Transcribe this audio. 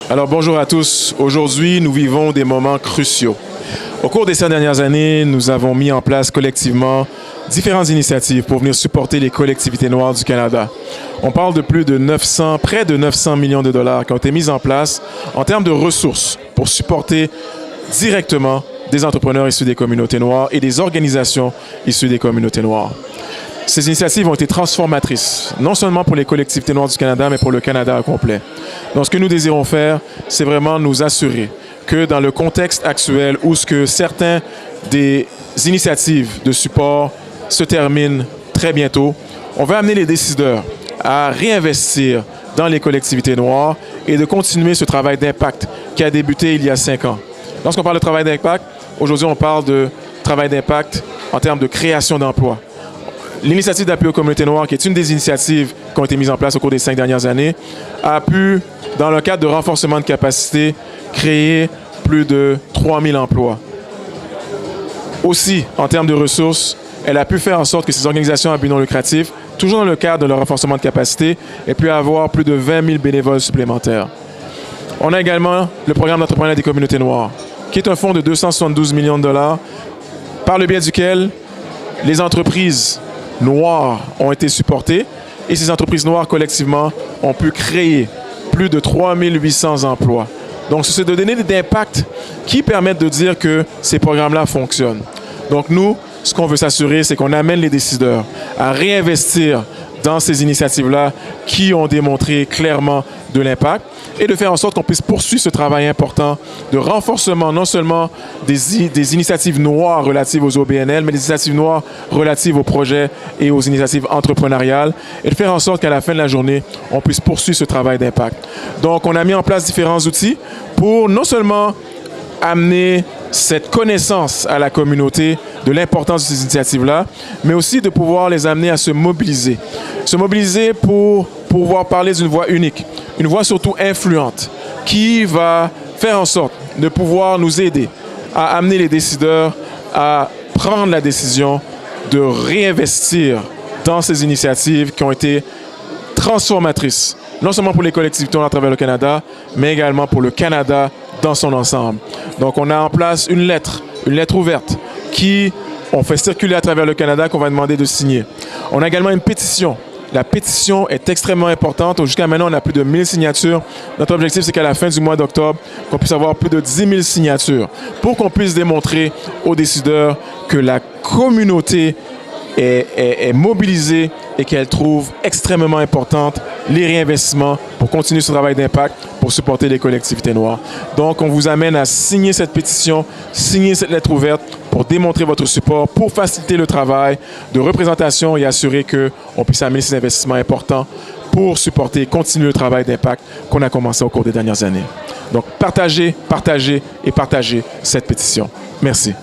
Alors bonjour à tous. Aujourd'hui, nous vivons des moments cruciaux. Au cours des 5 dernières années, nous avons mis en place collectivement différentes initiatives pour venir supporter les collectivités noires du Canada. On parle de près de 900 millions de dollars qui ont été mis en place en termes de ressources pour supporter directement des entrepreneurs issus des communautés noires et des organisations issues des communautés noires. Ces initiatives ont été transformatrices, non seulement pour les collectivités noires du Canada, mais pour le Canada au complet. Donc, ce que nous désirons faire, c'est vraiment nous assurer que dans le contexte actuel où certaines des initiatives de support se terminent très bientôt, on va amener les décideurs à réinvestir dans les collectivités noires et de continuer ce travail d'impact qui a débuté il y a 5 ans. Lorsqu'on parle de travail d'impact, aujourd'hui, on parle de travail d'impact en termes de création d'emplois. L'initiative d'appui aux communautés noires, qui est une des initiatives qui ont été mises en place au cours des 5 dernières années, a pu, dans le cadre de renforcement de capacité, créer plus de 3000 emplois. Aussi, en termes de ressources, elle a pu faire en sorte que ces organisations à but non lucratif, toujours dans le cadre de leur renforcement de capacité, aient pu avoir plus de 20 000 bénévoles supplémentaires. On a également le programme d'entrepreneuriat des communautés noires, qui est un fonds de 272 millions de dollars, par le biais duquel les entreprises noires ont été supportées et ces entreprises noires collectivement ont pu créer plus de 3800 emplois. Donc, c'est de donner des impacts qui permettent de dire que ces programmes-là fonctionnent. Donc, nous, ce qu'on veut s'assurer, c'est qu'on amène les décideurs à réinvestir dans ces initiatives-là qui ont démontré clairement de l'impact et de faire en sorte qu'on puisse poursuivre ce travail important de renforcement non seulement des initiatives noires relatives aux OBNL, mais des initiatives noires relatives aux projets et aux initiatives entrepreneuriales et de faire en sorte qu'à la fin de la journée, on puisse poursuivre ce travail d'impact. Donc, on a mis en place différents outils pour non seulement amener cette connaissance à la communauté de l'importance de ces initiatives-là, mais aussi de pouvoir les amener à se mobiliser. Se mobiliser pour pouvoir parler d'une voix unique, une voix surtout influente, qui va faire en sorte de pouvoir nous aider à amener les décideurs à prendre la décision de réinvestir dans ces initiatives qui ont été transformatrices, non seulement pour les collectivités à travers le Canada, mais également pour le Canada dans son ensemble. Donc, on a en place une lettre ouverte qui on fait circuler à travers le Canada qu'on va demander de signer. On a également une pétition. La pétition est extrêmement importante. Jusqu'à maintenant, on a plus de 1000 signatures. Notre objectif, c'est qu'à la fin du mois d'octobre, qu'on puisse avoir plus de 10 000 signatures pour qu'on puisse démontrer aux décideurs que la communauté est mobilisée et qu'elle trouve extrêmement importante les réinvestissements pour continuer ce travail d'impact pour supporter les collectivités noires. Donc, on vous amène à signer cette pétition, signer cette lettre ouverte pour démontrer votre support, pour faciliter le travail de représentation et assurer qu'on puisse amener ces investissements importants pour supporter et continuer le travail d'impact qu'on a commencé au cours des dernières années. Donc, partagez cette pétition. Merci.